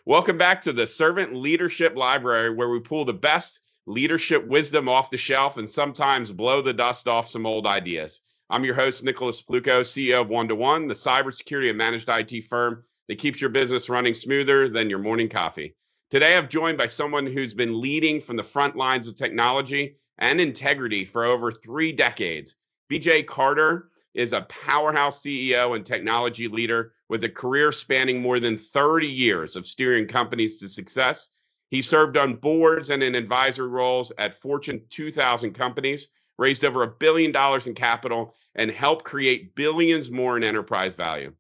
Welcome back to the Servant Leadership Library, where we pull the best leadership wisdom off the shelf and sometimes blow the dust off some old ideas. I'm your host, Nicholas Paulukow, CEO of One to One, the cybersecurity and managed IT firm that keeps your business running smoother than your morning coffee. Today, I'm joined by someone who's been leading from the front lines of technology and integrity for over 3 decades. BJ Carter is a powerhouse CEO and technology leader with a career spanning more than 30 years of steering companies to success. He served on boards and in advisory roles at Fortune 2000 companies, raised over $1 billion in capital, and helped create billions more in enterprise value.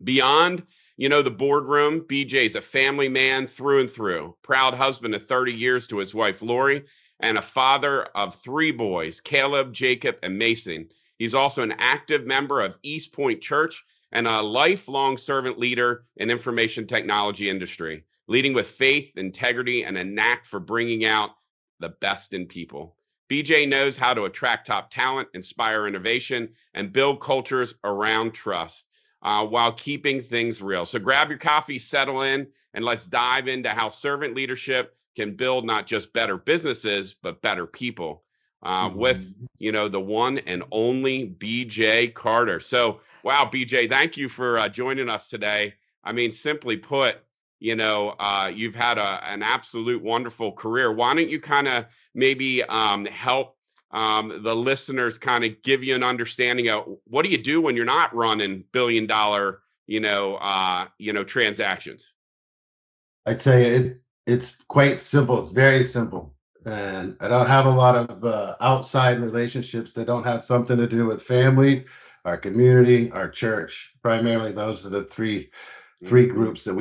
Beyond, the boardroom, BJ's a family man through and through, proud husband of 30 years to his wife, Lori, and a father of 3 boys, Caleb, Jacob, and Mason. He's also an active member of East Point Church and a lifelong servant leader in information technology industry, leading with faith, integrity, and a knack for bringing out the best in people. BJ knows how to attract top talent, inspire innovation, and build cultures around trust while keeping things real. So grab your coffee, settle in, and let's dive into how servant leadership can build not just better businesses, but better people with, the one and only BJ Carter. So, wow, BJ, thank you for joining us today. I mean, simply put, you've had an absolute wonderful career. Why don't you kind of maybe help the listeners kind of give you an understanding of what do you do when you're not running billion-dollar, transactions? I tell you, it's quite simple. It's very simple. And I don't have a lot of outside relationships that don't have something to do with family, our community, our church. Primarily, those are the three groups that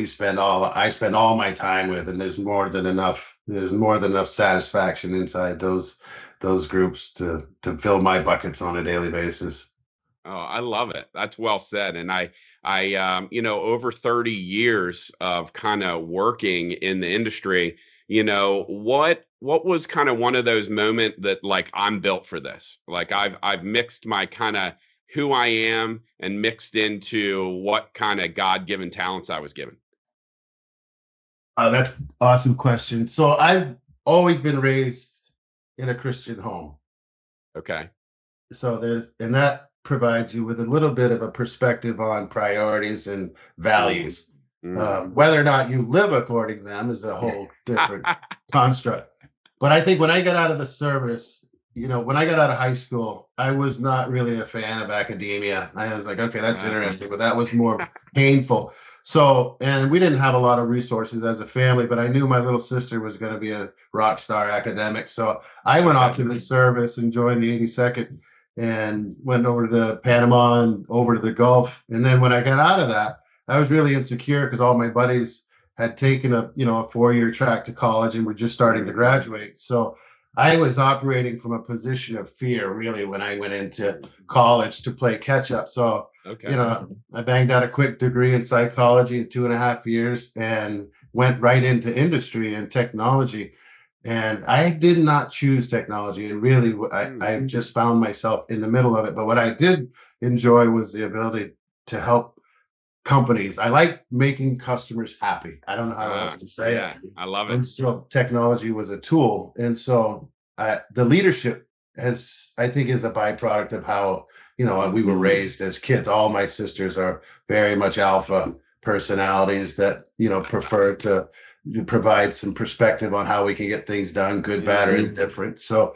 I spend all my time with, and there's more than enough. There's more than enough satisfaction inside those groups to fill my buckets on a daily basis. Oh, I love it. That's well said. And over 30 years of kind of working in the industry, what was kind of one of those moments that like I'm built for this? Like I've mixed my kind of who I am and mixed into what kind of God-given talents I was given. That's an awesome question. So I've always been raised in a Christian home. Okay. So and that provides you with a little bit of a perspective on priorities and values. Whether or not you live according to them is a whole different construct. But I think when I got out of the service, when I got out of high school, I was not really a fan of academia. I was like, okay, that's interesting, but that was more painful. So, and we didn't have a lot of resources as a family, but I knew my little sister was going to be a rock star academic. So I went off to the service and joined the 82nd and went over to the Panama and over to the Gulf. And then when I got out of that, I was really insecure because all my buddies had taken a 4-year track to college and were just starting to graduate. So I was operating from a position of fear, really, when I went into college to play catch up. So, I banged out a quick degree in psychology in 2.5 years and went right into industry and technology. And I did not choose technology. And really, I just found myself in the middle of it. But what I did enjoy was the ability to help companies. I like making customers happy. I don't know how else to say it. I love it. And so technology was a tool. And so the leadership I think is a byproduct of how, we were raised as kids. All my sisters are very much alpha personalities that, prefer to provide some perspective on how we can get things done, good, bad, or indifferent. So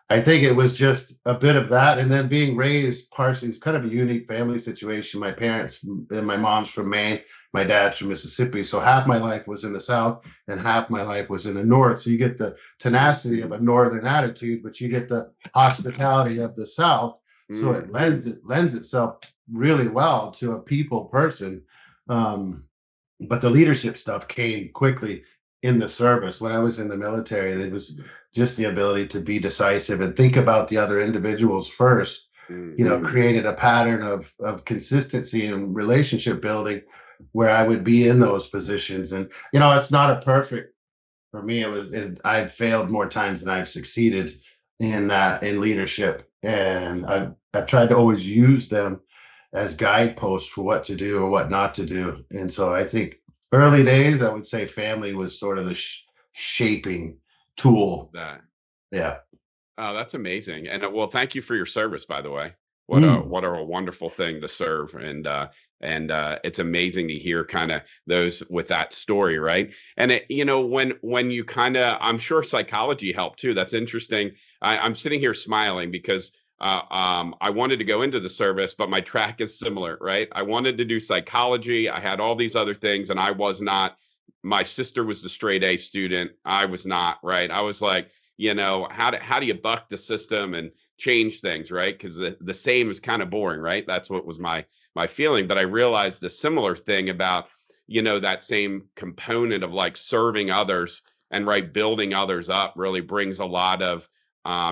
I think it was just a bit of that. And then being raised partially, it's kind of a unique family situation. My parents and my mom's from Maine, my dad's from Mississippi. So half my life was in the South and half my life was in the North. So you get the tenacity of a Northern attitude, but you get the hospitality of the South. So it lends itself really well to a people person. But the leadership stuff came quickly in the service. When I was in the military, it was just the ability to be decisive and think about the other individuals first, created a pattern of consistency and relationship building where I would be in those positions. And, it's not a perfect, for me, I've failed more times than I've succeeded in leadership. And I've tried to always use them as guideposts for what to do or what not to do. And so I think Early days, I would say family was sort of the shaping tool. That. Yeah. Oh, that's amazing. And well, thank you for your service, by the way. Mm. What a wonderful thing to serve. And it's amazing to hear kind of those with that story, right? And it, when you kind of, I'm sure psychology helped too. That's interesting. I'm sitting here smiling because I wanted to go into the service, but my track is similar, right? I wanted to do psychology. I had all these other things, and I was not. My sister was the straight A student. I was not, right? I was like, how do you buck the system and change things, right? Because the same is kind of boring, right? That's what was my feeling. But I realized a similar thing about that same component of like serving others and right building others up really brings a lot of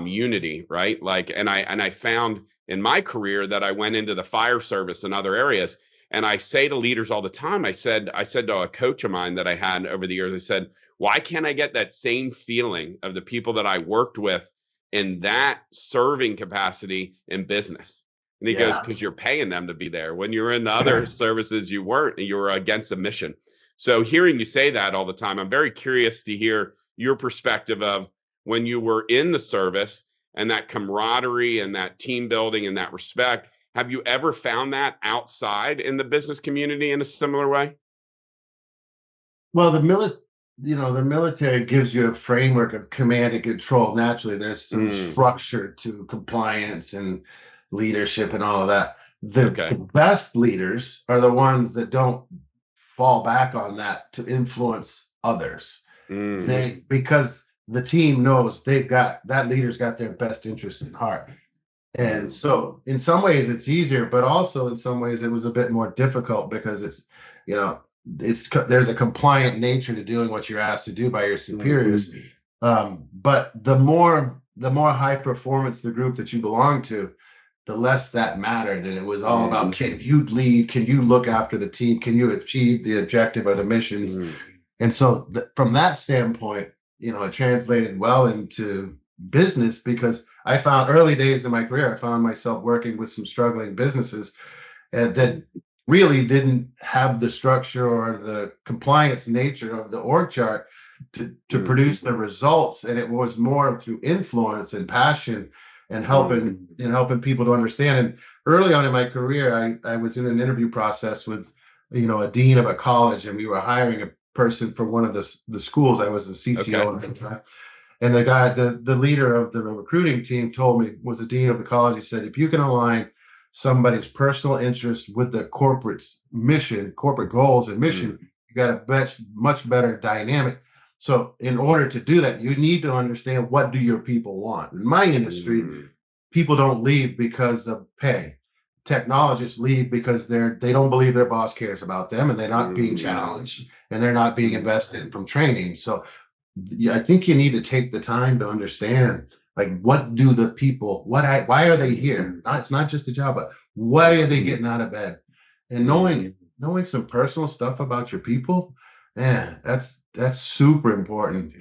unity, right? Like, and I found in my career that I went into the fire service and other areas. And I say to leaders all the time, I said to a coach of mine that I had over the years, I said, why can't I get that same feeling of the people that I worked with in that serving capacity in business? And he goes, Yeah. because you're paying them to be there. When you're in the other services, you weren't, you were against the mission. So hearing you say that all the time, I'm very curious to hear your perspective of when you were in the service and that camaraderie and that team building and that respect. Have you ever found that outside in the business community in a similar way? Well, the military gives you a framework of command and control. Naturally, there's some Mm, structure to compliance and leadership and all of that. The okay. best leaders are the ones that don't fall back on that to influence others. Mm, Because the team knows they've got that leader's got their best interest in heart. And mm, so in some ways it's easier, but also in some ways it was a bit more difficult because you know, there's a compliant nature to doing what you're asked to do by your superiors. mm, But the more high performance the group that you belong to, the less that mattered. And it was all about, mm, can you lead? Can you look after the team? Can you achieve the objective or the missions? mm, And so from that standpoint, it translated well into business because I found early days in my career, I found myself working with some struggling businesses that really didn't have the structure or the compliance nature of the org chart to mm, produce the results. And it was more through influence and passion and mm. helping people to understand. And early on in my career, I was in an interview process with, a dean of a college, and we were hiring a person for one of the schools. I was the Okay. CTO at the time. And the guy, the leader of the recruiting team told me, was the dean of the college. He said, if you can align somebody's personal interest with the corporate's mission, corporate goals and mission, Mm, you got a much better dynamic. So in order to do that, you need to understand, what do your people want? In my industry, mm, people don't leave because of pay. Technologists leave because they don't believe their boss cares about them, and they're not being mm, challenged, and they're not being mm, invested in from training. So yeah, I think you need to take the time to understand, like, what do the people, why are they here? It's not just a job, but why are they getting out of bed? And mm. knowing some personal stuff about your people, man, that's super important.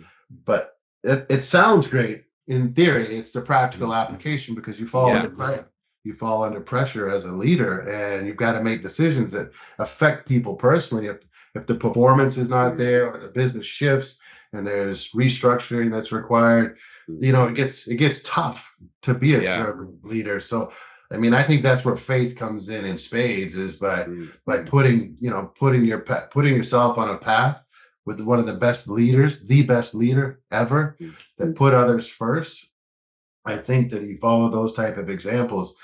But it sounds great in theory. It's the practical application, because Yeah. you fall under pressure as a leader, and you've got to make decisions that affect people personally. If the performance is not Mm, there, or the business shifts and there's restructuring that's required, mm. it gets tough to be a Yeah. servant leader. So I mean, I think that's where faith comes in spades, is by Mm, putting yourself on a path with one of the best leaders, the best leader ever, mm. that put others first. I think that if you follow those type of examples,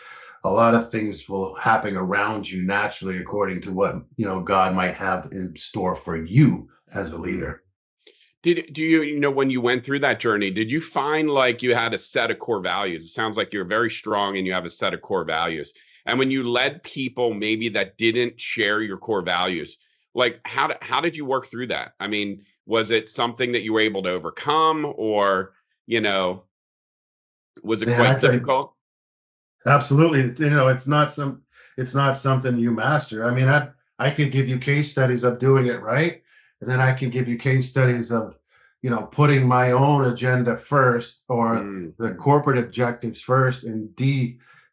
a lot of things will happen around you naturally, according to what God might have in store for you as a Mm. leader. Do you when you went through that journey, did you find like you had a set of core values? It sounds like you're very strong and you have a set of core values. And when you led people maybe that didn't share your core values, like how did you work through that? I mean, was it something that you were able to overcome, or, you know, was it Man, I quite tell you, difficult? absolutely. It's not something you master. I mean, I could give you case studies of doing it right, and then I can give you case studies of, putting my own agenda first, or Mm, the corporate objectives first, and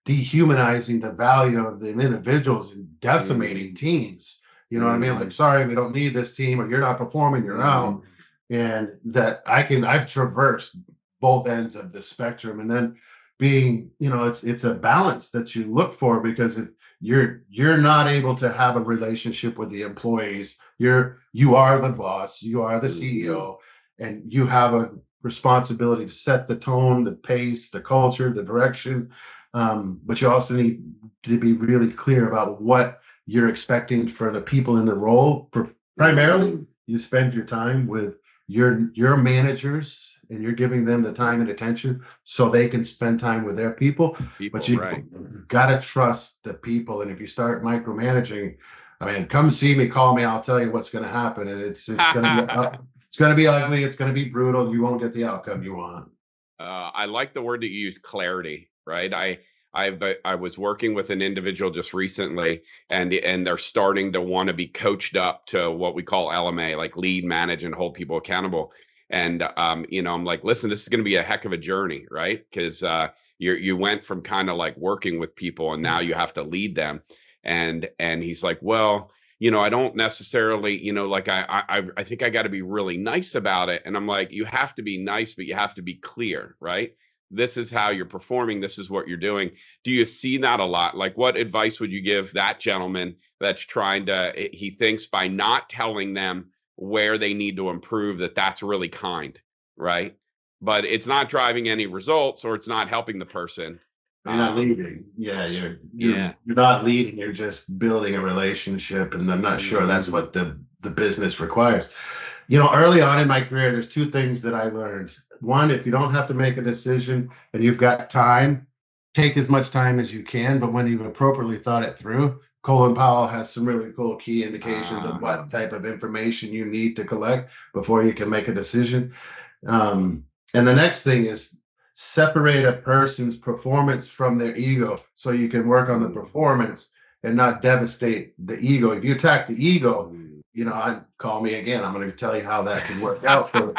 dehumanizing the value of the individuals and mm, decimating teams. You know what I mean? Like, sorry, we don't need this team, or you're not performing, you're out. And that I've traversed both ends of the spectrum. And then being, it's a balance that you look for, because if you're not able to have a relationship with the employees, you are the boss, you are the CEO, and you have a responsibility to set the tone, the pace, the culture, the direction. But you also need to be really clear about what you're expecting for the people in the role. Primarily, you spend your time with your managers, and you're giving them the time and attention so they can spend time with their people. But you gotta trust the people. And if you start micromanaging, I mean, come see me, call me, I'll tell you what's going to happen. And it's gonna be ugly, it's gonna be brutal, you won't get the outcome you want. I like the word that you use, clarity, right? I was working with an individual just recently, and they're starting to want to be coached up to what we call LMA, like lead, manage, and hold people accountable. And I'm like, listen, this is going to be a heck of a journey, right? Because you went from kind of like working with people, and now you have to lead them. And he's like, well, I don't necessarily, like I think I got to be really nice about it. And I'm like, you have to be nice, but you have to be clear, right? This is how you're performing. This is what you're doing. Do you see that a lot? Like, what advice would you give that gentleman that's he thinks by not telling them where they need to improve, that's really kind, right? But it's not driving any results, or it's not helping the person. You're not leading. Yeah, you're not leading. You're just building a relationship, and I'm not sure that's what the business requires. Early on in my career, there's two things that I learned. One, if you don't have to make a decision and you've got time, take as much time as you can. But when you've appropriately thought it through, Colin Powell has some really cool key indications of what type of information you need to collect before you can make a decision. And the next thing is separate a person's performance from their ego, so you can work on the performance and not devastate the ego. If you attack the ego, call me again. I'm going to tell you how that can work out for you.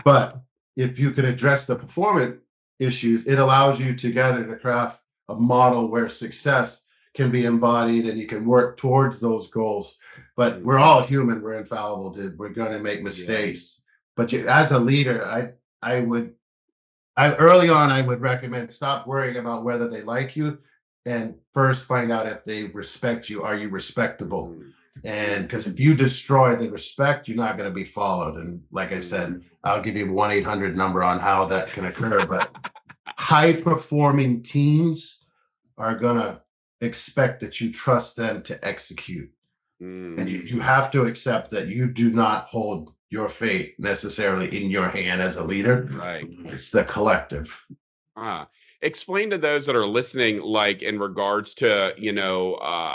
But if you can address the performance issues, it allows you together to craft a model where success can be embodied, and you can work towards those goals. But we're all human. We're infallible. We're going to make mistakes. But as a leader, early on, I would recommend stop worrying about whether they like you, and first find out if they respect you. Are you respectable? And because if you destroy the respect, you're not going to be followed. And like I said, I'll give you a 1-800 number on how that can occur. But high performing teams are going to expect that you trust them to execute. And you have to accept that you do not hold your fate necessarily in your hand as a leader. Right. It's the collective. Explain to those that are listening, like in regards to,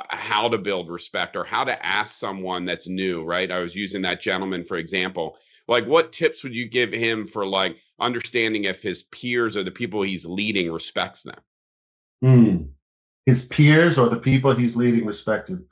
how to build respect, or how to ask someone that's new, right? I was using that gentleman, for example. Like, what tips would you give him for like understanding if his peers or the people he's leading respects them? His peers or the people he's leading respect him.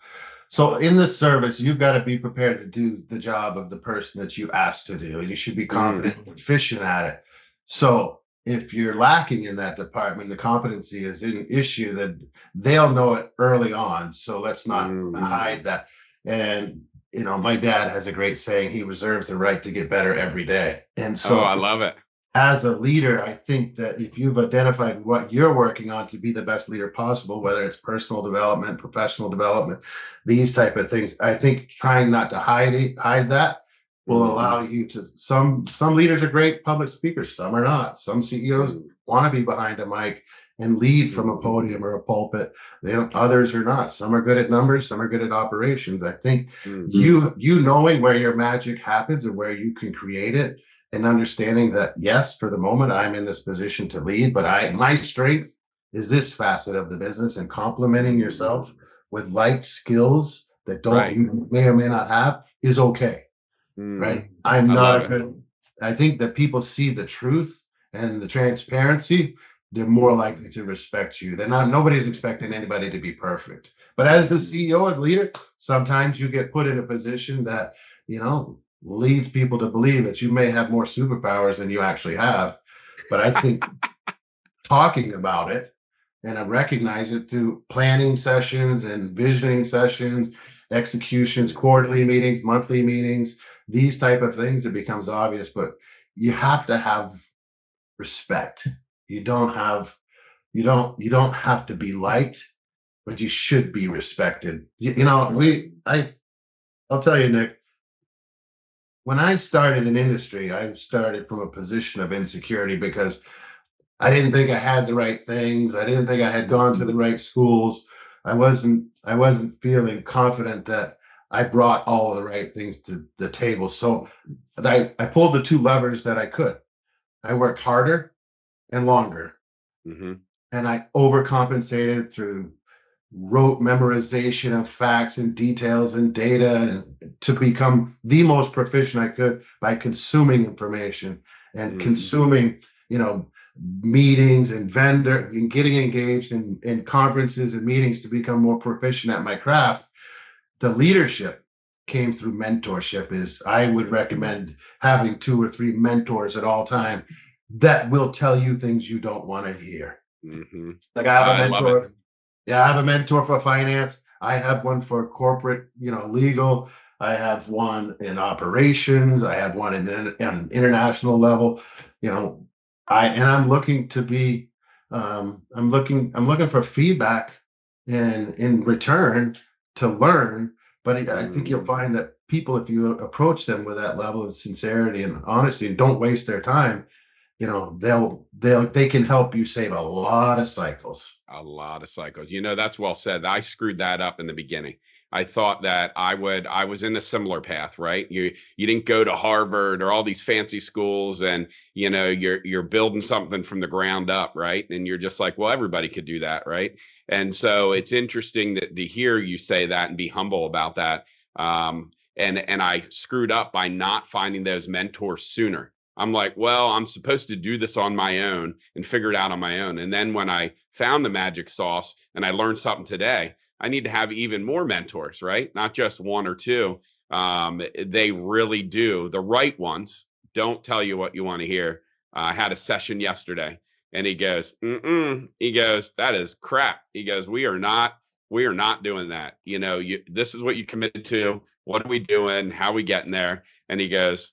So in this service, you've got to be prepared to do the job of the person that you asked to do. You should be competent and efficient at it. So if you're lacking in that department, the competency is an issue, that they'll know it early on. So let's not hide that. And, my dad has a great saying, he reserves the right to get better every day. And so I love it. As a leader, I think that if you've identified what you're working on to be the best leader possible, whether it's personal development, professional development, these type of things, I think trying not to hide that will allow you to. Some leaders are great public speakers, some are not. Some CEOs want to be behind a mic and lead from a podium or a pulpit. Others are not. Some are good at numbers, some are good at operations. I think you knowing where your magic happens and where you can create it, and understanding that, yes, for the moment, I'm in this position to lead, but my strength is this facet of the business, and complementing yourself with like skills that you may or may not have is okay. Right? I'm not a good. I think that people see the truth and the transparency, they're more likely to respect you. Nobody's expecting anybody to be perfect. But as the CEO or leader, sometimes you get put in a position that, leads people to believe that you may have more superpowers than you actually have. But I think talking about it, and I recognize it through planning sessions and visioning sessions executions, quarterly meetings, monthly meetings, these type of things, it becomes obvious. But you have to have respect. You don't have to be liked, but you should be respected. I'll tell you, Nick, when I started in industry, I started from a position of insecurity because I didn't think I had the right things. I didn't think I had gone to the right schools. I wasn't feeling confident that I brought all the right things to the table. So I pulled the two levers that I could. I worked harder and longer, Mm-hmm. and I overcompensated through rote memorization of facts and details and data, and to become the most proficient I could by consuming information and consuming, meetings and vendor and getting engaged in conferences and meetings to become more proficient at my craft. The leadership came through mentorship. Is I would recommend having 2 or 3 mentors at all time that will tell you things you don't want to hear. Mm-hmm. Like I have a I love it. mentor. Yeah, I have a mentor for finance. I have one for corporate, legal. I have one in operations. I have one in an international level. You know, I'm looking to be. I'm looking for feedback in return to learn. But I think you'll find that people, if you approach them with that level of sincerity and honesty, and don't waste their time, they can help you save a lot of cycles. A lot of cycles. That's well said. I screwed that up in the beginning. I thought that I was in a similar path, right? You didn't go to Harvard or all these fancy schools, and you're building something from the ground up, right? And you're just like, well, everybody could do that, right? And so it's interesting to hear you say that and be humble about that. And I screwed up by not finding those mentors sooner. I'm like, well, I'm supposed to do this on my own and figure it out on my own. And then when I found the magic sauce and I learned something today, I need to have even more mentors, right? Not just 1 or 2. They really do. The right ones don't tell you what you want to hear. I had a session yesterday, and he goes, he goes, that is crap. He goes, we are not doing that. This is what you committed to. What are we doing? How are we getting there? And he goes,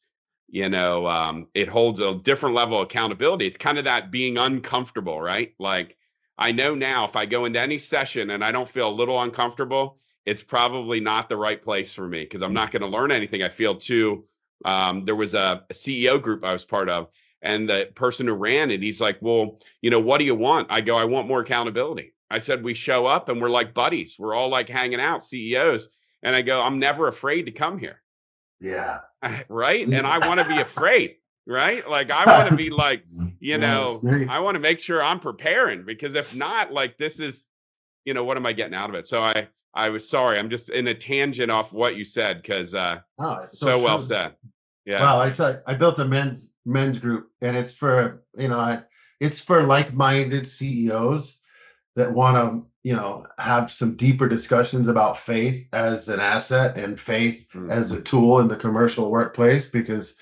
it holds a different level of accountability. It's kind of that being uncomfortable, right? Like, I know now if I go into any session and I don't feel a little uncomfortable, it's probably not the right place for me, because I'm not going to learn anything. I feel too. There was a CEO group I was part of, and the person who ran it, he's like, well, what do you want? I go, I want more accountability. I said, we show up and we're like buddies. We're all like hanging out, CEOs. And I go, I'm never afraid to come here. Yeah. Right. And I want to be afraid, right? Like, I want to be like, I want to make sure I'm preparing, because if not, like, this is, what am I getting out of it? So I was sorry. I'm just in a tangent off what you said, because it's so well true. said. Yeah. Well, I built a men's group, and it's for it's for like-minded CEOs that want to have some deeper discussions about faith as an asset and faith as a tool in the commercial workplace, because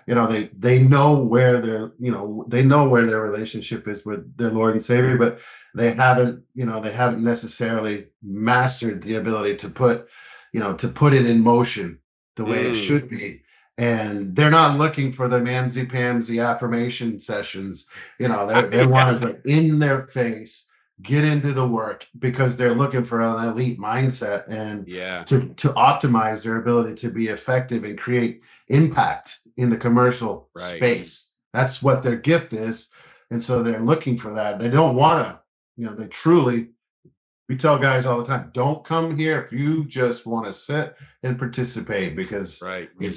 they know where their relationship is with their Lord and Savior, but they haven't necessarily mastered the ability to put it in motion the way it should be. And they're not looking for the mamsy-pamsy affirmation sessions. They want to in their face get into the work, because they're looking for an elite mindset and to optimize their ability to be effective and create impact in the commercial space. That's what their gift is. And so they're looking for that. They don't want to, we tell guys all the time, don't come here if you just want to sit and participate, because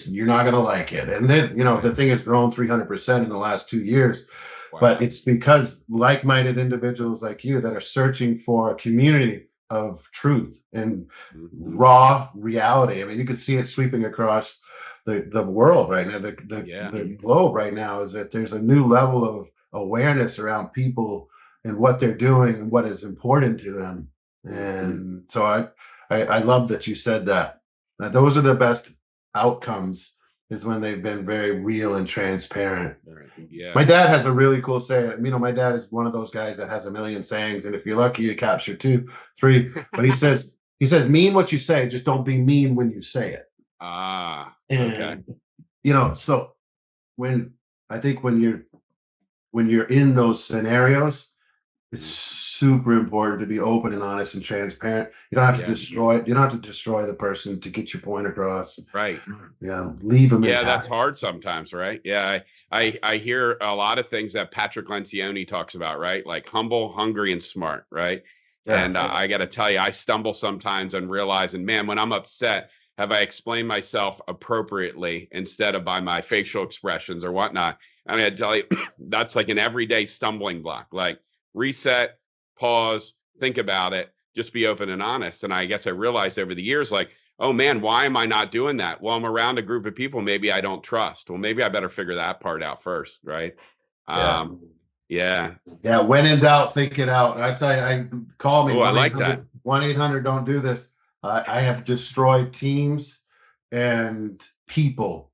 you're not going to like it. And then, the thing has grown 300% in the last 2 years. Wow. But it's because like-minded individuals like you that are searching for a community of truth and raw reality. I mean, you can see it sweeping across the world right now. The globe right now is that there's a new level of awareness around people and what they're doing and what is important to them. And so I love that you said that. Now, those are the best outcomes, is when they've been very real and transparent. Yeah. My dad has a really cool saying. My dad is one of those guys that has a million sayings, and if you're lucky, you capture 2, 3. But he says He says, mean what you say, just don't be mean when you say it. Ah, okay. And so when I think when you're in those scenarios, it's super important to be open and honest and transparent. You don't have to destroy it. You don't have to destroy the person to get your point across. Right. Yeah. Leave them Yeah, intact. that's hard sometimes, right? Yeah, I hear a lot of things that Patrick Lencioni talks about, right? Like humble, hungry, and smart, right? Yeah. And I got to tell you, I stumble sometimes on realizing, man, when I'm upset, have I explained myself appropriately instead of by my facial expressions or whatnot? I mean, I tell you, that's like an everyday stumbling block. Like reset, pause, think about it, just be open and honest. And I guess I realized over the years, like, oh man, why am I not doing that? Well, I'm around a group of people maybe I don't trust. Well, maybe I better figure that part out first, right? Yeah. Yeah. Yeah. When in doubt, think it out. I tell you, call me Oh, I like that. 1-800 don't do this. I have destroyed teams and people,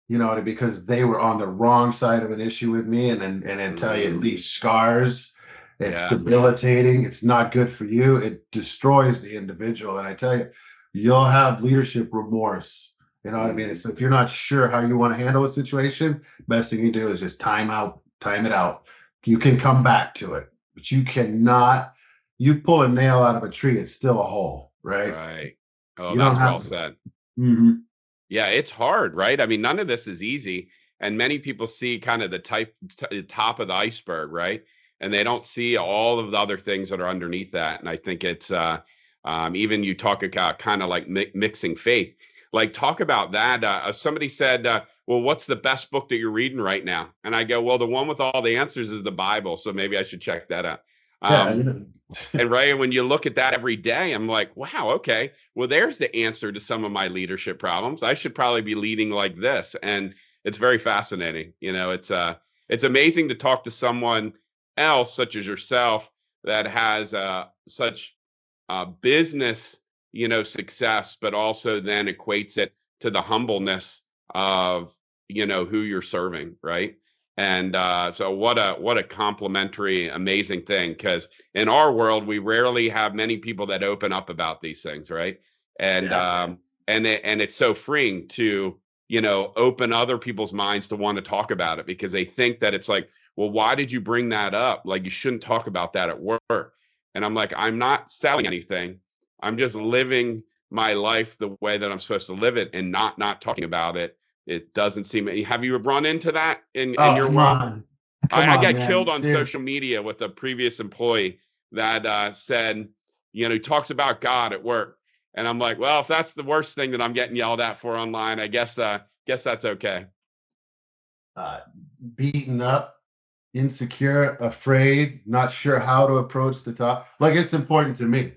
because they were on the wrong side of an issue with me, and I tell you, it leaves scars. It's debilitating. It's not good for you. It destroys the individual. And I tell you, you'll have leadership remorse. You know what I mean? So if you're not sure how you want to handle a situation, best thing you do is just time it out. You can come back to it, but you cannot. You pull a nail out of a tree, it's still a hole, right? Right. Oh, You don't that's well have to. said. Mhm. Yeah, it's hard, right? I mean, none of this is easy. And many people see kind of the top of the iceberg, right? And they don't see all of the other things that are underneath that. And I think it's even you talk about kind of like mixing faith. Like talk about that. Somebody said, well, what's the best book that you're reading right now? And I go, well, the one with all the answers is the Bible. So maybe I should check that out. Yeah. And right, when you look at that every day, I'm like, wow, okay, well, there's the answer to some of my leadership problems. I should probably be leading like this. And it's very fascinating. It's amazing to talk to someone else, such as yourself, that has such business, success, but also then equates it to the humbleness of, who you're serving, right? And so what a complimentary, amazing thing, because in our world, we rarely have many people that open up about these things, right? And and it's so freeing to, open other people's minds to want to talk about it because they think that it's like, well, why did you bring that up? Like you shouldn't talk about that at work. And I'm like, I'm not selling anything. I'm just living my life the way that I'm supposed to live it and not talking about it. It doesn't seem. Have you run into that in your world? I got Man. killed on Seriously. social media with a previous employee that said, he talks about God at work. And I'm like, well, if that's the worst thing that I'm getting yelled at for online, I guess that's okay. Beaten up, insecure, afraid, not sure how to approach the top. Like it's important to me.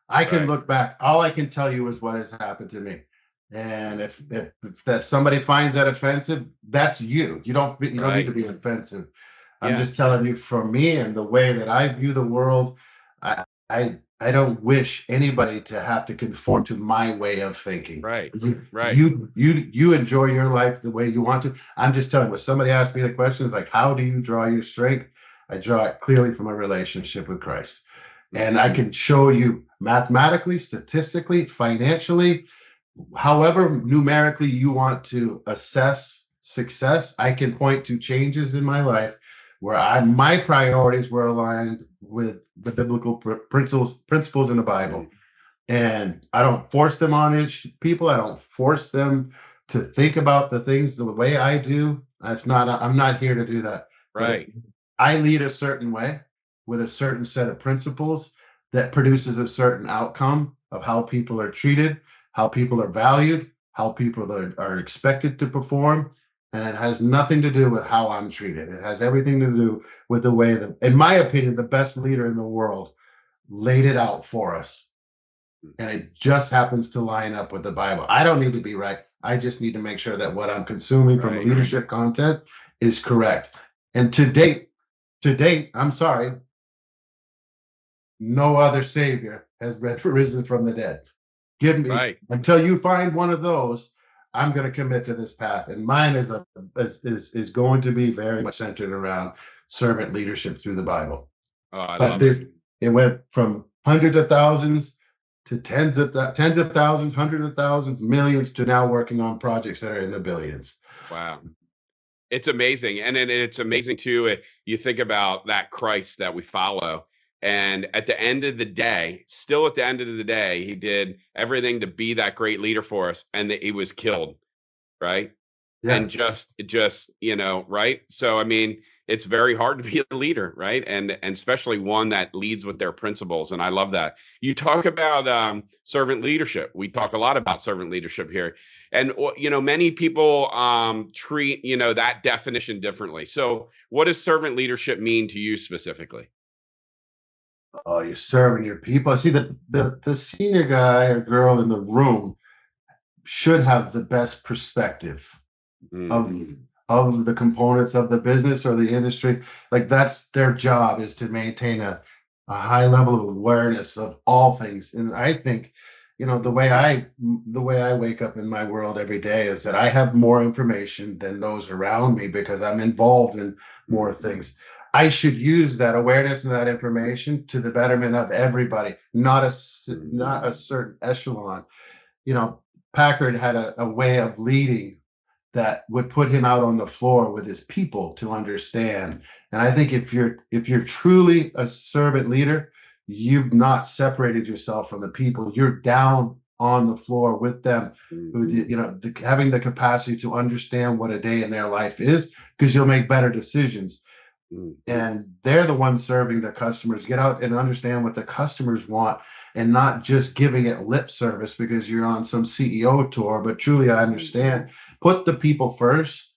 I can look back. All I can tell you is what has happened to me. And if that somebody finds that offensive, that's you. You don't need to be offensive. I'm just telling you, for me and the way that I view the world, I I don't wish anybody to have to conform to my way of thinking. Right. You enjoy your life the way you want to. I'm just telling you, when somebody asks me the questions like, how do you draw your strength? I draw it clearly from a relationship with Christ. And I can show you mathematically, statistically, financially, however numerically you want to assess success. I can point to changes in my life where my priorities were aligned with the biblical principles in the Bible. And I don't force them on people. I don't force them to think about the things the way I do. I'm not here to do that. Right. But I lead a certain way with a certain set of principles that produces a certain outcome of how people are treated, how people are valued, how people are expected to perform. And it has nothing to do with how I'm treated. It has everything to do with the way that, in my opinion, the best leader in the world laid it out for us. And it just happens to line up with the Bible. I don't need to be right. I just need to make sure that what I'm consuming from leadership content is correct. And to date, I'm sorry, no other savior has been risen from the dead. Give me until you find one of those. I'm going to commit to this path, and mine is going to be very much centered around servant leadership through the Bible. Oh, I love it. It went from hundreds of thousands to tens of thousands, hundreds of thousands, millions, to now working on projects that are in the billions. Wow. It's amazing. And then it's amazing too. You think about that Christ that we follow. And at the end of the day, still at the end of the day, he did everything to be that great leader for us. And that he was killed. Right. Yeah. And just, right. So, I mean, it's very hard to be a leader. Right. And especially one that leads with their principles. And I love that. You talk about servant leadership. We talk a lot about servant leadership here. And, many people treat, that definition differently. So what does servant leadership mean to you specifically? Oh, you're serving your people. See, the senior guy or girl in the room should have the best perspective of Mhm. of the components of the business or the industry. Like, that's their job, is to maintain a high level of awareness of all things. And I think, the way I wake up in my world every day is that I have more information than those around me because I'm involved in more things. I should use that awareness and that information to the betterment of everybody, not a certain echelon. You know, Packard had a way of leading that would put him out on the floor with his people to understand. And I think if you're truly a servant leader, you've not separated yourself from the people. You're down on the floor with them, having the capacity to understand what a day in their life is, because you'll make better decisions. Mhm. And they're the ones serving the customers. Get out and understand what the customers want, and not just giving it lip service because you're on some CEO tour, but truly, I understand. Put the people first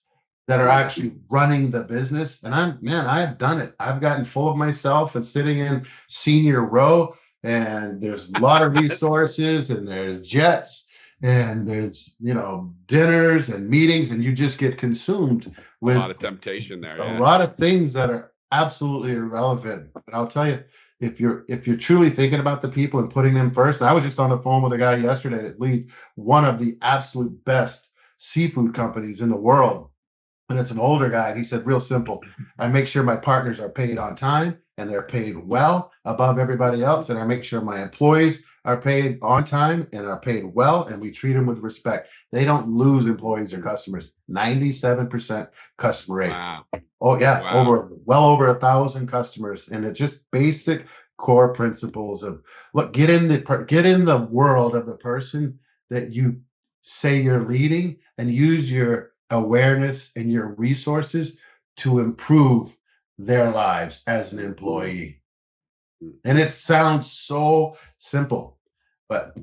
that are actually running the business. And I have done it. I've gotten full of myself and sitting in senior row, and there's a lot of resources, and there's jets, and there's, dinners and meetings, and you just get consumed A lot with of temptation there. a Yeah. lot of things that are absolutely irrelevant. But I'll tell you, if you're truly thinking about the people and putting them first. And I was just on the phone with a guy yesterday that leads one of the absolute best seafood companies in the world, and it's an older guy, and he said, real simple, I make sure my partners are paid on time and they're paid well above everybody else, and I make sure my employees are paid on time and are paid well, and we treat them with respect. They don't lose employees or customers. 97% customer rate. Wow. Oh yeah, Wow. well over 1,000 customers, and it's just basic core principles of, look, get in the world of the person that you say you're leading, and use your awareness and your resources to improve their lives as an employee. And it sounds so simple, but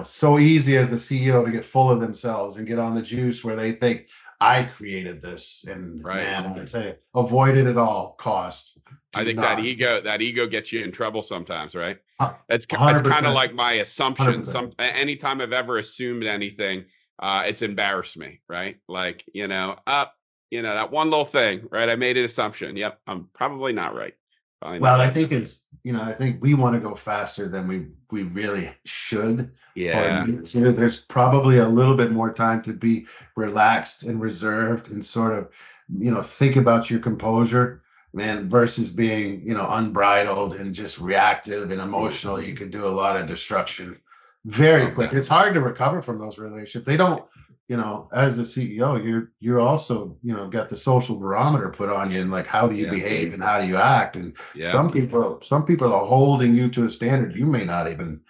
so easy as a CEO to get full of themselves and get on the juice where they think, I created this. And Right. man, I say, avoid it at all cost. I Do think not. that ego gets you in trouble sometimes, right? It's kind of 100%. like my assumption. 100%. Anytime I've ever assumed anything, it's embarrassed me, right? Like, that one little thing, right? I made an assumption. Yep, I'm probably not right. Probably not Well, I right. think I think we want to go faster than we really should. Or Yeah. there's probably a little bit more time to be relaxed and reserved and sort of, think about your composure, man, versus being, unbridled and just reactive and emotional. You can do a lot of destruction very Love quick. that. It's hard to recover from those relationships. They don't, as the CEO, you're also, got the social barometer put on you, and like, how do you Yeah. behave and how do you act? And Yeah. some people are holding you to a standard you may not even,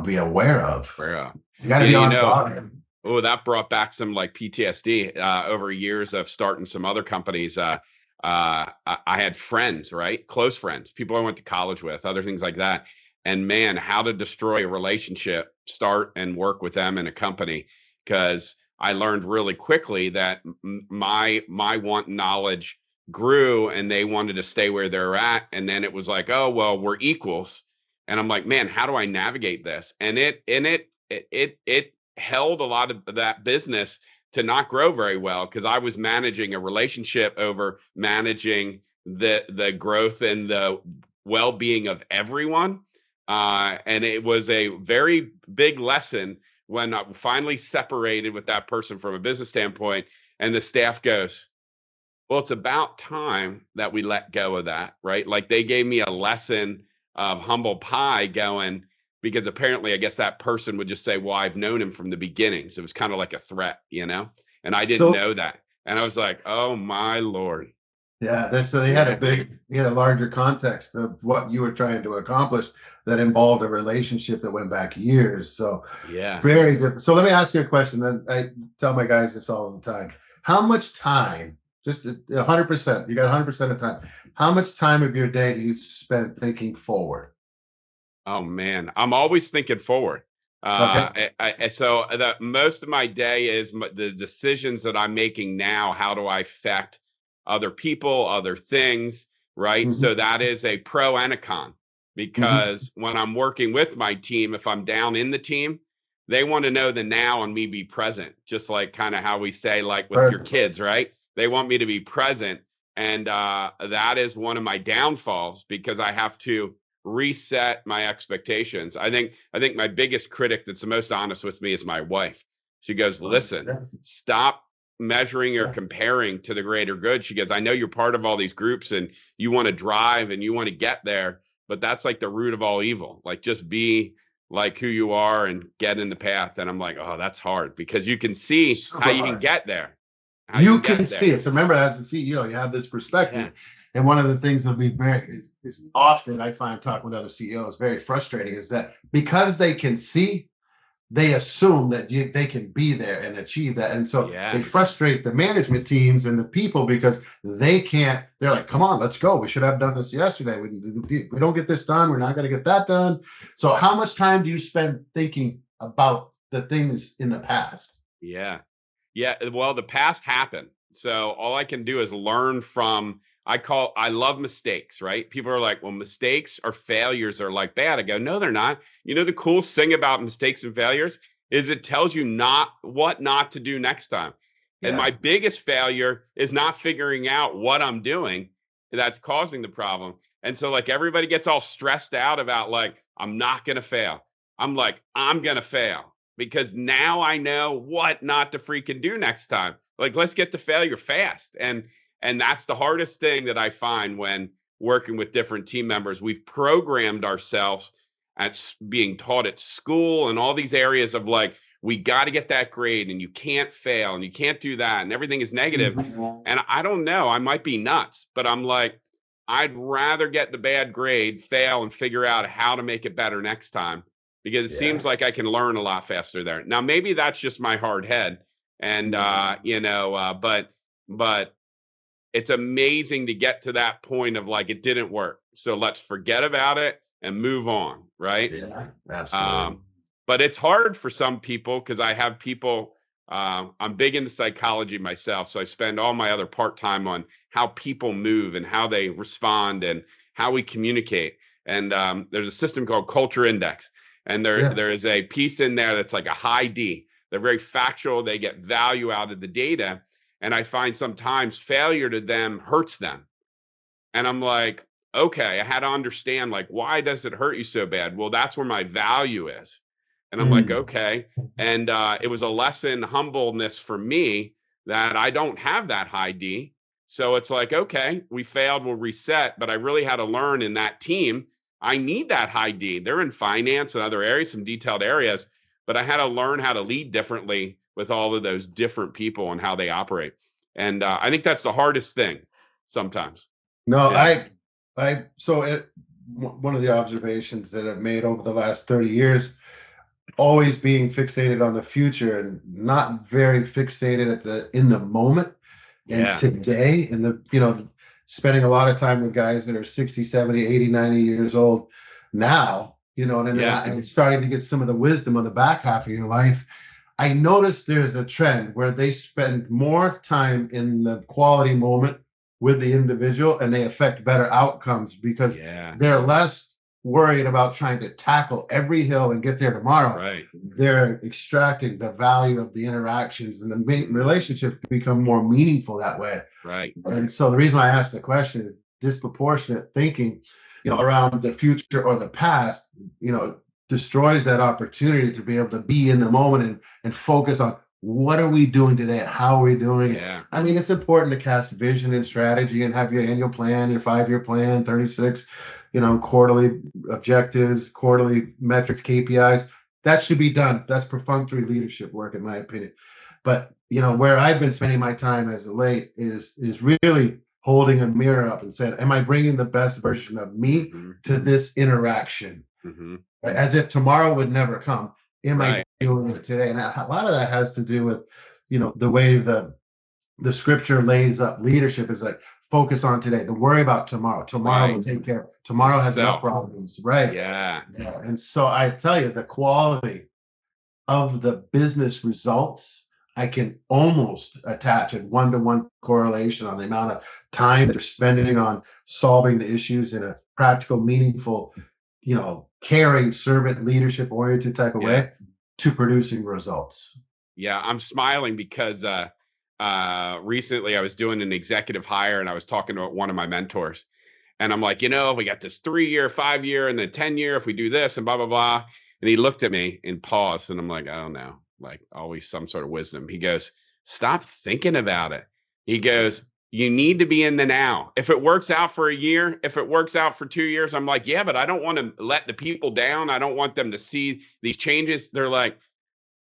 be aware of. Where, You got to be on guard. oh, that brought back some like PTSD over years of starting some other companies. I had friends, right? Close friends, people I went to college with, other things like that. And man, how to destroy a relationship, start and work with them in a company. Because I learned really quickly that my want knowledge grew and they wanted to stay where they're at. And then it was like, oh, well, we're equals. And I'm like, man, how do I navigate this? And it held a lot of that business to not grow very well because I was managing a relationship over managing the growth and the well-being of everyone. And it was a very big lesson when I finally separated with that person from a business standpoint, and the staff goes, well, it's about time that we let go of that, right? Like they gave me a lesson of humble pie going, because apparently I guess that person would just say, well, I've known him from the beginning. So it was kind of like a threat, and I didn't know that. And I was like, oh my Lord. Yeah, so they had a larger context of what you were trying to accomplish that involved a relationship that went back years. So yeah, very different. So let me ask you a question. And I tell my guys this all the time. How much time, just 100%, you got 100% of time. How much time of your day do you spend thinking forward? oh man, I'm always thinking forward. Okay. So that most of my day is the decisions that I'm making now. How do I affect other people, other things, right? Hmm. So that is a pro and a con, Hmm. because when I'm working with my team, if I'm down in the team, they want to know the now and me be present, just like kind of how we say, like with your Perfect. kids, right? They want me to be present. And that is one of my downfalls, because I have to reset my expectations. I think my biggest critic that's the most honest with me is my wife. She goes, "Listen, stop measuring or comparing to the greater good." She goes, "I know you're part of all these groups and you want to drive and you want to get there, but that's like the root of all evil. Like, just be like who you are and get in the path." And I'm like, "Oh, that's hard, because you can see how Super you can hard. get there. How you You can can get see there." it. So remember, as the CEO, you have this Yeah. perspective. And one of the things that we very is often I find talking with other CEOs very frustrating is that because they can see, they assume that they can be there and achieve that. And so they Yeah. frustrate the management teams and the people because they can't, they're like, come on, let's go. We should have done this yesterday. We don't get this done, we're not going to get that done. So how much time do you spend thinking about the things in the past? Yeah. Yeah, well, the past happened. So all I can do is learn from, I love mistakes, right? People are like, well, mistakes or failures are like bad. I go, no, they're not. The coolest thing about mistakes and failures is it tells you what not to do next time. And my Yeah. biggest failure is not figuring out what I'm doing that's causing the problem. And so, like, everybody gets all stressed out about, like, I'm not going to fail. I'm like, I'm going to fail, because now I know what not to freaking do next time. Like, let's get to failure fast. And that's the hardest thing that I find when working with different team members. We've programmed ourselves at being taught at school and all these areas of, like, we got to get that grade and you can't fail and you can't do that and everything is negative. Mhm. And I don't know, I might be nuts, but I'm like, I'd rather get the bad grade, fail, and figure out how to make it better next time, because it Yeah. seems like I can learn a lot faster there. Now, maybe that's just my hard head, and but it's amazing to get to that point of, like, it didn't work, so let's forget about it and move on, right? Yeah, absolutely. Um, but it's hard for some people, because I have people. I'm big into psychology myself, so I spend all my other part time on how people move and how they respond and how we communicate. And there's a system called Culture Index, and Yeah. there is a piece in there that's like a high D. They're very factual. They get value out of the data, and I find sometimes failure to them hurts them. And I'm like, okay, I had to understand, like, why does it hurt you so bad? Well, that's where my value is. And I'm like, Mm. okay. And it was a lesson, humbleness for me, that I don't have that high D. So it's like, okay, we failed, we'll reset. But I really had to learn in that team, I need that high D. They're in finance and other areas, some detailed areas, but I had to learn how to lead differently with all of those different people and how they operate. And I think that's the hardest thing sometimes. No, Yeah. so one of the observations that I've made over the last 30 years, always being fixated on the future and not very fixated in the moment and Yeah. today, and spending a lot of time with guys that are 60, 70, 80, 90 years old now, Yeah. and starting to get some of the wisdom on the back half of your life. I noticed there's a trend where they spend more time in the quality moment with the individual and they affect better outcomes because Yeah. they're less worried about trying to tackle every hill and get there tomorrow. Right. They're extracting the value of the interactions, and the relationships become more meaningful that way. Right. And so the reason why I asked the question is disproportionate thinking, around the future or the past, destroys that opportunity to be able to be in the moment and focus on what are we doing today and how are we doing it. Yeah. I mean, it's important to cast vision and strategy and have your annual plan, your 5-year plan, 36, quarterly objectives, quarterly metrics, KPIs. That should be done. That's perfunctory leadership work, in my opinion. But where I've been spending my time as of late is really holding a mirror up and saying, am I bringing the best version of me to this interaction? Right? As if tomorrow would never come. Am I doing it today? And a lot of that has to do with, the way the scripture lays up leadership is like, focus on today. Don't worry about tomorrow. Tomorrow will take care. Tomorrow has enough problems, right? Yeah. And so I tell you, the quality of the business results, I can almost attach a one-to-one correlation on the amount of time that they're spending on solving the issues in a practical, meaningful, caring, servant, leadership-oriented type of way to producing results. Yeah, I'm smiling because recently I was doing an executive hire and I was talking to one of my mentors. And I'm like, we got this 3-year, 5-year, and then 10-year if we do this and blah, blah, blah. And he looked at me and paused. And I'm like, I don't know, like always some sort of wisdom. He goes, stop thinking about it. He goes, you need to be in the now. If it works out for a year, if it works out for 2 years, I'm like, yeah, but I don't want to let the people down. I don't want them to see these changes. They're like,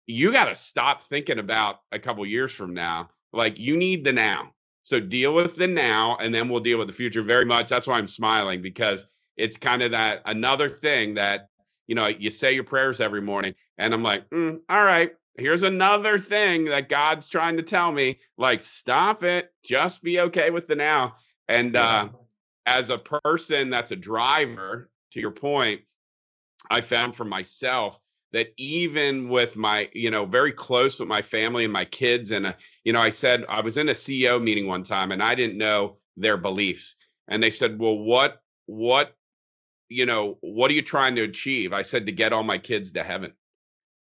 you got to stop thinking about a couple years from now. Like, you need the now. So deal with the now, and then we'll deal with the future very much. That's why I'm smiling, because it's kind of that another thing that, you say your prayers every morning, and I'm like, all right, here's another thing that God's trying to tell me, like, stop it, just be okay with the now. And as a person that's a driver, to your point, I found for myself that even with my, very close with my family and my kids, and, I said, I was in a CEO meeting one time and I didn't know their beliefs. And they said, well, what are you trying to achieve? I said, to get all my kids to heaven.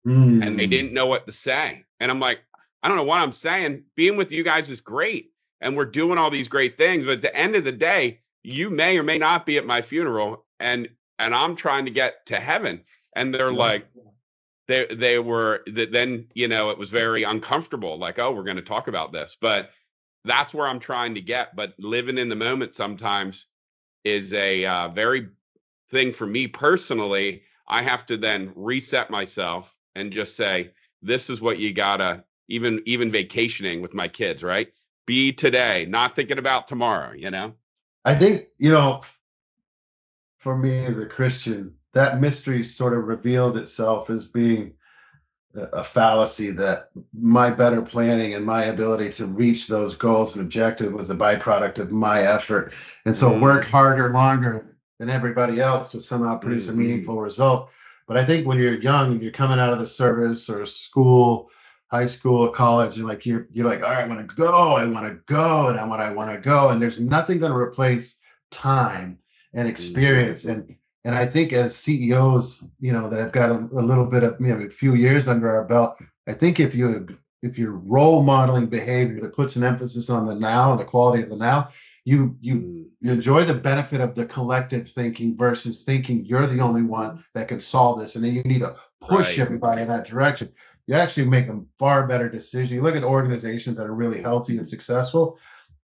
And they didn't know what to say. And I'm like, I don't know what I'm saying. Being with you guys is great. And we're doing all these great things. But at the end of the day, you may or may not be at my funeral. And I'm trying to get to heaven. And they're like, they were, then, it was very uncomfortable. Like, oh, we're going to talk about this. But that's where I'm trying to get. But living in the moment sometimes is a very thing for me personally. I have to then reset myself and just say, this is what you gotta, even vacationing with my kids, right? Be today, not thinking about tomorrow, I think, for me as a Christian, that mystery sort of revealed itself as being a fallacy, that my better planning and my ability to reach those goals and objectives was a byproduct of my effort. And so work harder, longer than everybody else to somehow produce a meaningful result. But I think when you're young and you're coming out of the service or school, high school, college, and like you're like, all right, I want to go, and I want to go. And there's nothing going to replace time and experience. And I think as CEOs, that have got a little bit of, a few years under our belt, I think if you're role modeling behavior that puts an emphasis on the now and the quality of the now, you enjoy the benefit of the collective thinking versus thinking you're the only one that can solve this, and then you need to push everybody in that direction. You actually make a far better decision. You look at organizations that are really healthy and successful.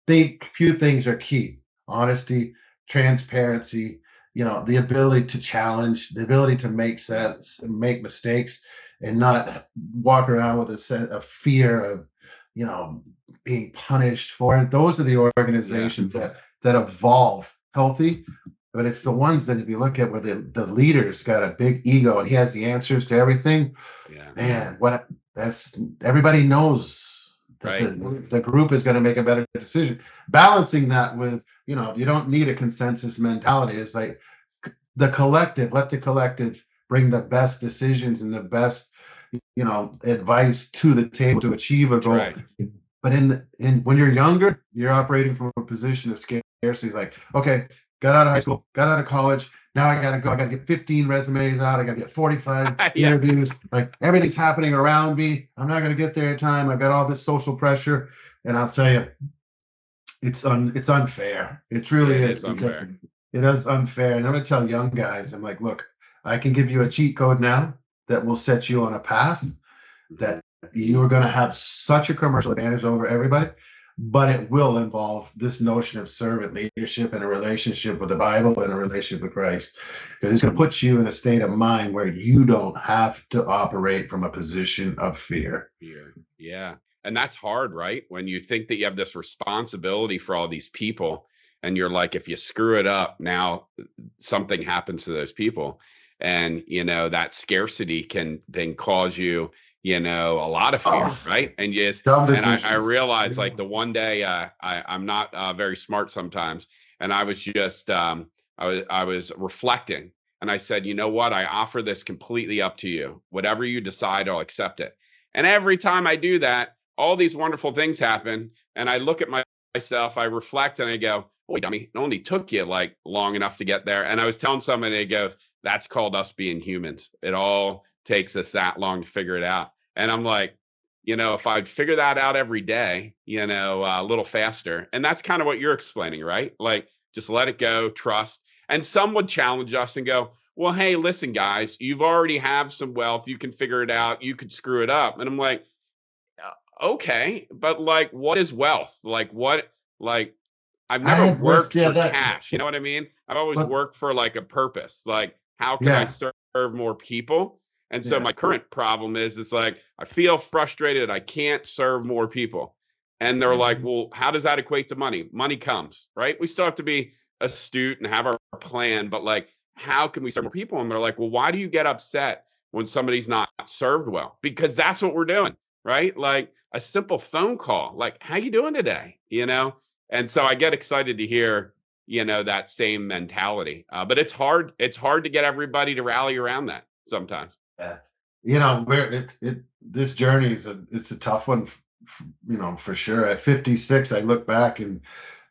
Think few things are key: honesty, transparency, the ability to challenge, the ability to make sense and make mistakes, and not walk around with a sense of fear of, being punished for it. Those are the organizations that evolve healthy. But it's the ones that, if you look at where the leader's got a big ego and he has the answers to everything, man, everybody knows that the group is going to make a better decision. Balancing that with, you don't need a consensus mentality. It's like the collective, let the collective bring the best decisions and the best, advice to the table to achieve a goal. But when you're younger, you're operating from a position of scarcity. Like, okay, got out of high school, got out of college. Now I got to go. I got to get 15 resumes out. I got to get 45 interviews. Like, everything's happening around me. I'm not going to get there in time. I've got all this social pressure. And I'll tell you, it's unfair. It really is unfair. It is unfair. And I'm going to tell young guys, I'm like, look, I can give you a cheat code now that will set you on a path that you are going to have such a commercial advantage over everybody. but it will involve this notion of servant leadership and a relationship with the Bible and a relationship with Christ, because it's going to put you in a state of mind where you don't have to operate from a position of fear. Yeah. And that's hard, right? When you think that you have this responsibility for all these people, and you're like, if you screw it up, now something happens to those people. And, that scarcity can then cause you, a lot of fear, right? And yes, Dumb and I decisions. realized like the one day I'm not very smart sometimes. And I was just, I was reflecting, and I said, you know what? I offer this completely up to you. Whatever you decide, I'll accept it. And every time I do that, all these wonderful things happen. And I look at myself, I reflect, and I go, boy, dummy, it only took you like long enough to get there. And I was telling somebody, it goes, that's called us being humans. It all takes us that long to figure it out. And I'm like, if I'd figure that out every day, a little faster. And that's kind of what you're explaining, right? Like, just let it go, trust. And some would challenge us and go, well, hey, listen, guys, you've already have some wealth. You can figure it out. You could screw it up. And I'm like, okay, but like, what is wealth? Like, what, like, I've never worked for cash. You know what I mean? I've always worked for like a purpose. Like, how can I serve more people? And so my current problem is, it's like, I feel frustrated. I can't serve more people. And they're like, well, how does that equate to money? Money comes, right? We still have to be astute and have our plan, but like, how can we serve more people? And they're like, well, why do you get upset when somebody's not served well? Because that's what we're doing, right? Like a simple phone call, like, how you doing today? And so I get excited to hear, that same mentality. But it's hard. It's hard to get everybody to rally around that sometimes. Yeah. This journey it's a tough one, for sure. At 56, I look back and,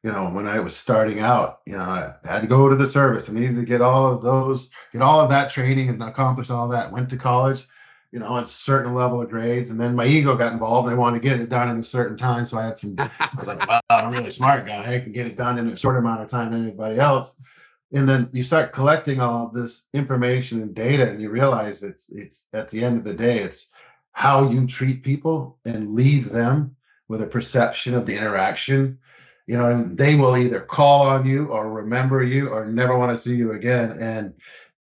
when I was starting out, I had to go to the service. I needed to get all of that training and accomplish all that. Went to college, at a certain level of grades, and then my ego got involved. And I wanted to get it done in a certain time, so I was like, well, I'm a really smart guy. I can get it done in a short amount of time than anybody else. And then you start collecting all this information and data, and you realize it's at the end of the day, it's how you treat people and leave them with a perception of the interaction. And they will either call on you or remember you or never want to see you again. And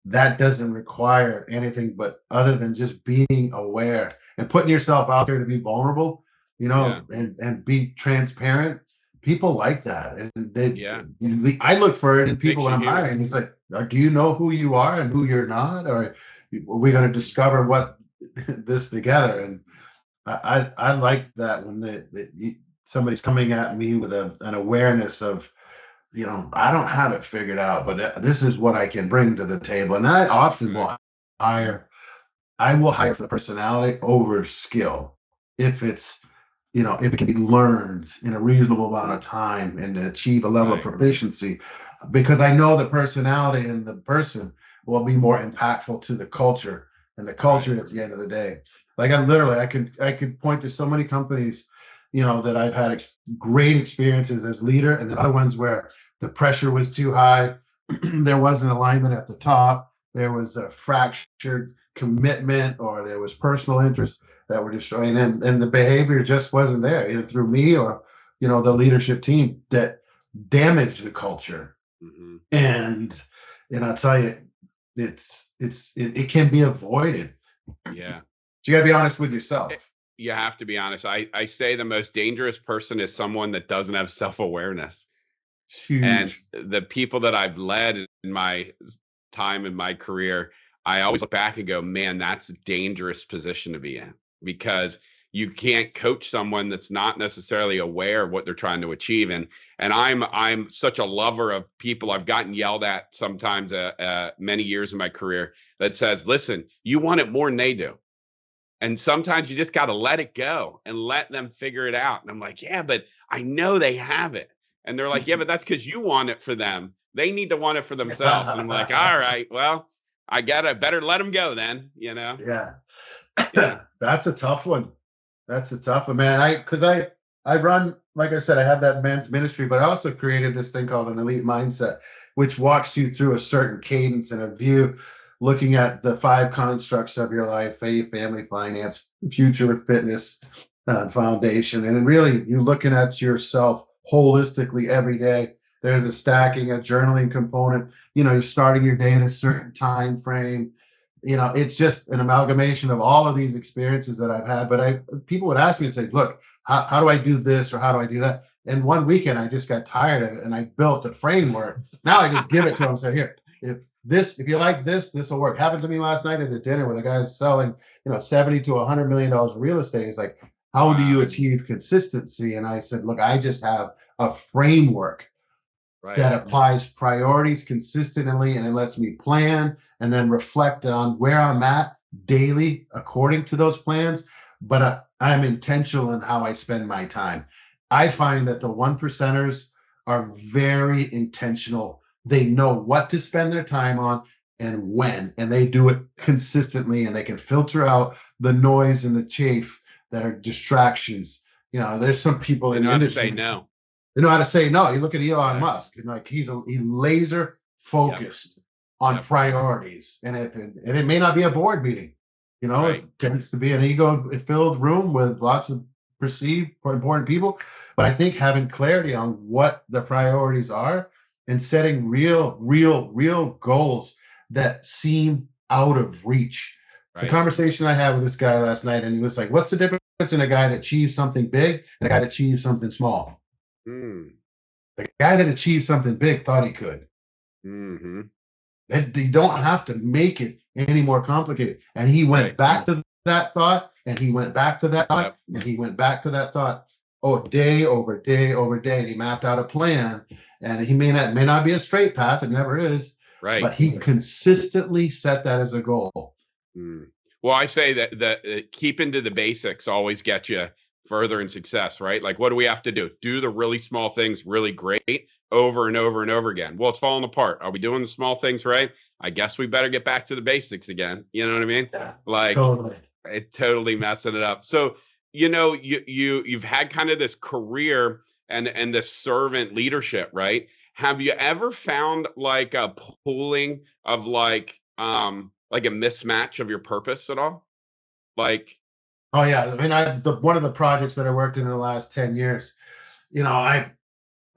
that doesn't require anything but other than just being aware and putting yourself out there to be vulnerable, and be transparent. People like that, and I look for it in people when I'm hiring. It's like, do you know who you are and who you're not, or are we going to discover what this together? And I like that when somebody's coming at me with an awareness of, I don't have it figured out, but this is what I can bring to the table. And I often will hire for the personality over skill if it's if it can be learned in a reasonable amount of time and to achieve a level of proficiency, because I know the personality and the person will be more impactful to the culture, and the culture at the end of the day. Like I could point to so many companies, that I've had great experiences as leader, and the other ones where the pressure was too high, there wasn't alignment at the top, there was a fractured commitment, or there was personal interest that were destroying, and the behavior just wasn't there, either through me or the leadership team, that damaged the culture. And I'll tell you, it can be avoided. Yeah. So you got to be honest with yourself. You have to be honest. I say the most dangerous person is someone that doesn't have self-awareness. And the people that I've led in my time in my career, I always look back and go, man, that's a dangerous position to be in, because you can't coach someone that's not necessarily aware of what they're trying to achieve. And I'm such a lover of people. I've gotten yelled at sometimes many years in my career that says, listen, you want it more than they do. And sometimes you just got to let it go and let them figure it out. And I'm like, yeah, but I know they have it. And they're like, yeah, but that's because you want it for them. They need to want it for themselves. And I'm like, all right, well, I better let them go then, Yeah. That's a tough one. That's a tough one, man. Because I run, like I said, I have that men's ministry, but I also created this thing called an elite mindset, which walks you through a certain cadence and a view, looking at the 5 constructs of your life: faith, family, finance, future, fitness, foundation. And really, you're looking at yourself holistically every day. There's a stacking, a journaling component. You're starting your day at a certain time frame. It's just an amalgamation of all of these experiences that I've had. But people would ask me and say, look, how do I do this or how do I do that? And one weekend I just got tired of it and I built a framework. Now I just give it to them and say, here, if you like this will work. Happened to me last night at the dinner where the guy's selling, $70 to $100 million in real estate. He's like, how do you achieve consistency? And I said, look, I just have a framework that applies priorities consistently, and it lets me plan and then reflect on where I'm at daily according to those plans. But I'm intentional in how I spend my time. I find that the one percenters are very intentional. They know what to spend their time on and when, and they do it consistently, and they can filter out the noise and the chafe that are distractions. There's some people in the industry. Say no. They know how to say no. You look at Elon Musk, and like he's laser focused on priorities, and it may not be a board meeting. It tends to be an ego-filled room with lots of perceived important people. But I think having clarity on what the priorities are and setting real goals that seem out of reach. The conversation I had with this guy last night, and he was like, "What's the difference in a guy that achieves something big and a guy that achieves something small?" The guy that achieved something big thought he could. Mm-hmm. You don't have to make it any more complicated. And he went back to that thought, and he went back to that thought, and he went back to that thought. Oh, day over day over day. And he mapped out a plan, and he may not be a straight path. It never is. But he consistently set that as a goal. Well, I say that keeping to the basics always gets you further in success, right? Like, what do we have to do? Do the really small things really great over and over and over again. Well, it's falling apart. Are we doing the small things right? I guess we better get back to the basics again. You know what I mean? Yeah, like totally messing it up. So, you've had kind of this career and this servant leadership, right? Have you ever found like a pooling of like a mismatch of your purpose at all? Like, oh yeah, I mean, one of the projects that I worked in the last 10 years,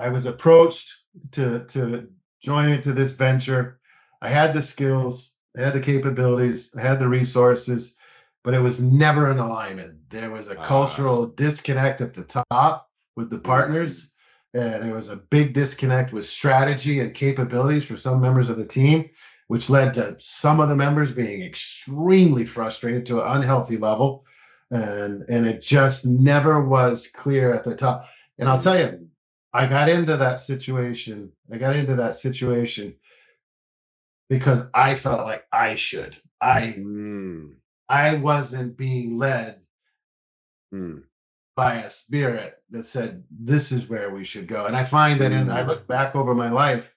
I was approached to join into this venture. I had the skills, I had the capabilities, I had the resources, but it was never in alignment. There was a cultural disconnect at the top with the partners. And there was a big disconnect with strategy and capabilities for some members of the team, which led to some of the members being extremely frustrated to an unhealthy level. And it just never was clear at the top. And I'll tell you, I got into that situation because I felt like I should. I wasn't being led by a spirit that said, this is where we should go. And I find that I look back over my life,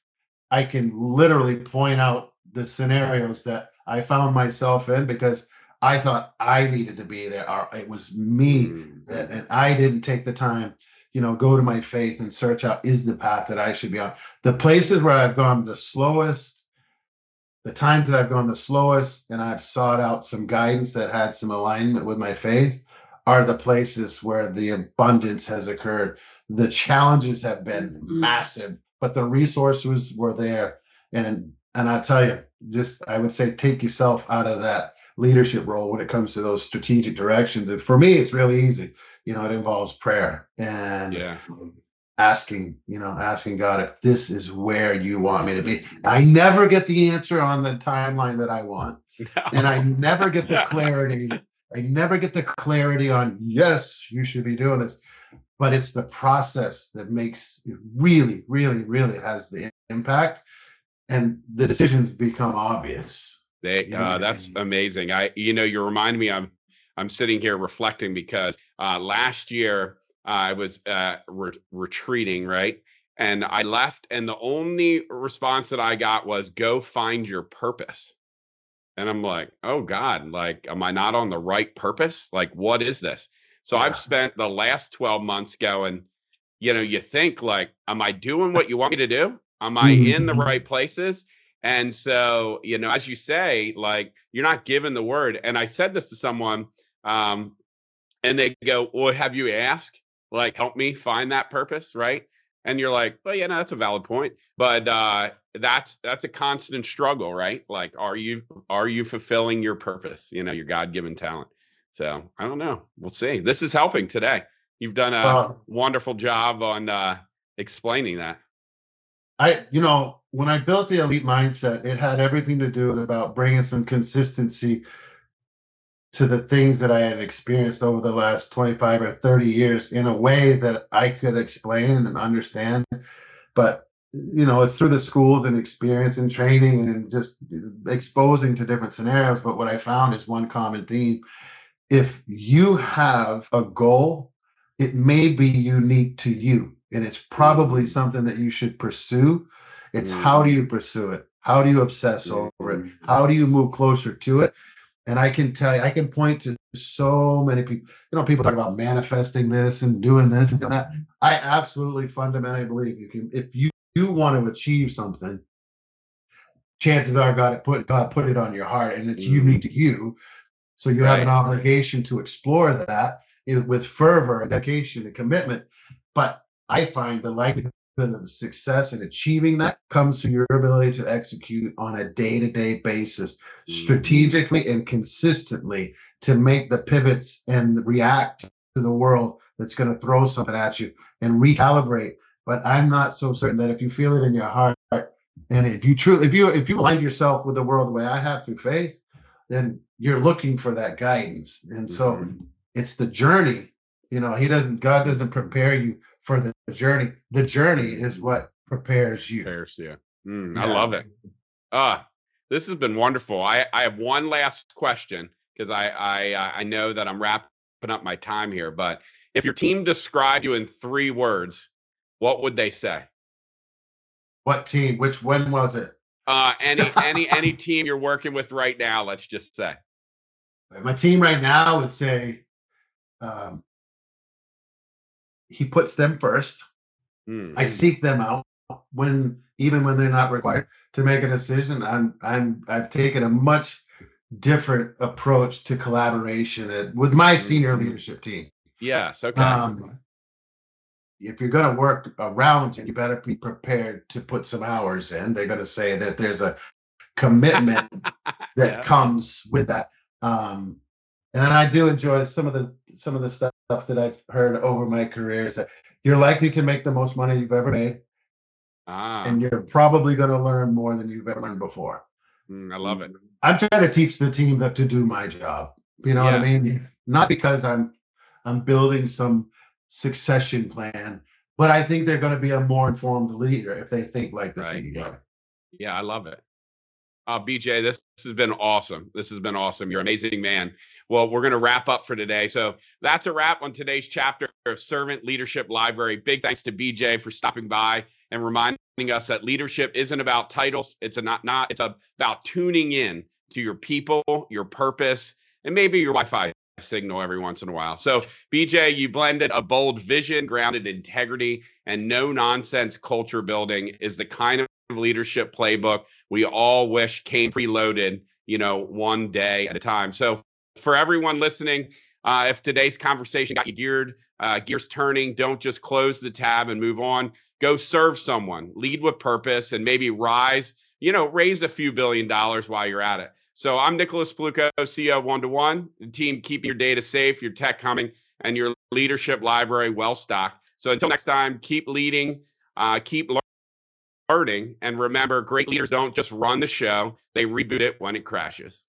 I can literally point out the scenarios that I found myself in because I thought I needed to be there. Or it was me and I didn't take the time, go to my faith and search out, is the path that I should be on. The places where I've gone the slowest, the times that I've gone the slowest, and I've sought out some guidance that had some alignment with my faith, are the places where the abundance has occurred. The challenges have been massive, but the resources were there. And I tell you, I would say, take yourself out of that leadership role when it comes to those strategic directions. And for me, it's really easy. It involves prayer and asking God if this is where you want me to be. I never get the answer on the timeline that I want. No. And I never get the clarity. I never get the clarity on, yes, you should be doing this. But it's the process that makes it really, really, really has the impact. And the decisions become obvious. That's amazing. You remind me, I'm sitting here reflecting because last year I was retreating, right? And I left, and the only response that I got was, go find your purpose. And I'm like, oh God, like, am I not on the right purpose? Like, what is this? So I've spent the last 12 months going, you think like, am I doing what you want me to do? Am I in the right places? And so, as you say, like, you're not given the word. And I said this to someone, And they go, well, have you asked? Like, help me find that purpose, right? And you're like, well, yeah, no, that's a valid point. But that's a constant struggle, right? Like, are you fulfilling your purpose? You know, your God-given talent. So I don't know. We'll see. This is helping today. You've done a wonderful job on explaining that. When I built the elite mindset, it had everything to do with about bringing some consistency to the things that I had experienced over the last 25 or 30 years in a way that I could explain and understand. But, it's through the schools and experience and training and just exposing to different scenarios. But what I found is one common theme. If you have a goal, it may be unique to you, and it's probably something that you should pursue. It's how do you pursue it? How do you obsess over it? How do you move closer to it? And I can tell you, I can point to so many people. People talk about manifesting this and doing this and doing that. I absolutely fundamentally believe if you want to achieve something, chances are God put it on your heart, and it's unique to you. So you have an obligation to explore that with fervor, dedication, and commitment. But I find the likelihood of success in achieving that comes from your ability to execute on a day-to-day basis, strategically and consistently, to make the pivots and react to the world that's going to throw something at you and recalibrate. But I'm not so certain that if you feel it in your heart, and if you align yourself with the world the way I have through faith, then you're looking for that guidance. And so it's the journey. God doesn't prepare you for the journey. The journey is what prepares you. I love it. This has been wonderful. I have one last question, because I know that I'm wrapping up my time here. But if your team described you in 3 words, what would they say? What team? When was it? Any team you're working with right now, let's just say. My team right now would say, he puts them first. I seek them out even when they're not required to make a decision. I've taken a much different approach to collaboration with my senior leadership team. Yes. Okay. If you're going to work around it, you better be prepared to put some hours in. They're going to say that there's a commitment that comes with that. And I do enjoy some of the stuff that I've heard over my career is that you're likely to make the most money you've ever made. And you're probably going to learn more than you've ever learned before. I love it. I'm trying to teach the team to do my job. You know what I mean? Not because I'm building some succession plan, but I think they're going to be a more informed leader if they think like the CEO. Yeah, I love it. BJ, this has been awesome. You're an amazing man. Well, we're going to wrap up for today. So that's a wrap on today's chapter of Servant Leadership Library. Big thanks to BJ for stopping by and reminding us that leadership isn't about titles. It's about tuning in to your people, your purpose, and maybe your Wi-Fi signal every once in a while. So BJ, you blended a bold vision, grounded integrity, and no nonsense culture building is the kind of leadership playbook we all wish came preloaded, one day at a time. So for everyone listening, if today's conversation got you gears turning, don't just close the tab and move on. Go serve someone, lead with purpose, and maybe raise a few $1 billion while you're at it. So I'm Nicholas Paulukow, CEO of 1-to-1. The team keeping your data safe, your tech coming, and your leadership library well stocked. So until next time, keep leading, keep learning, and remember, great leaders don't just run the show, they reboot it when it crashes.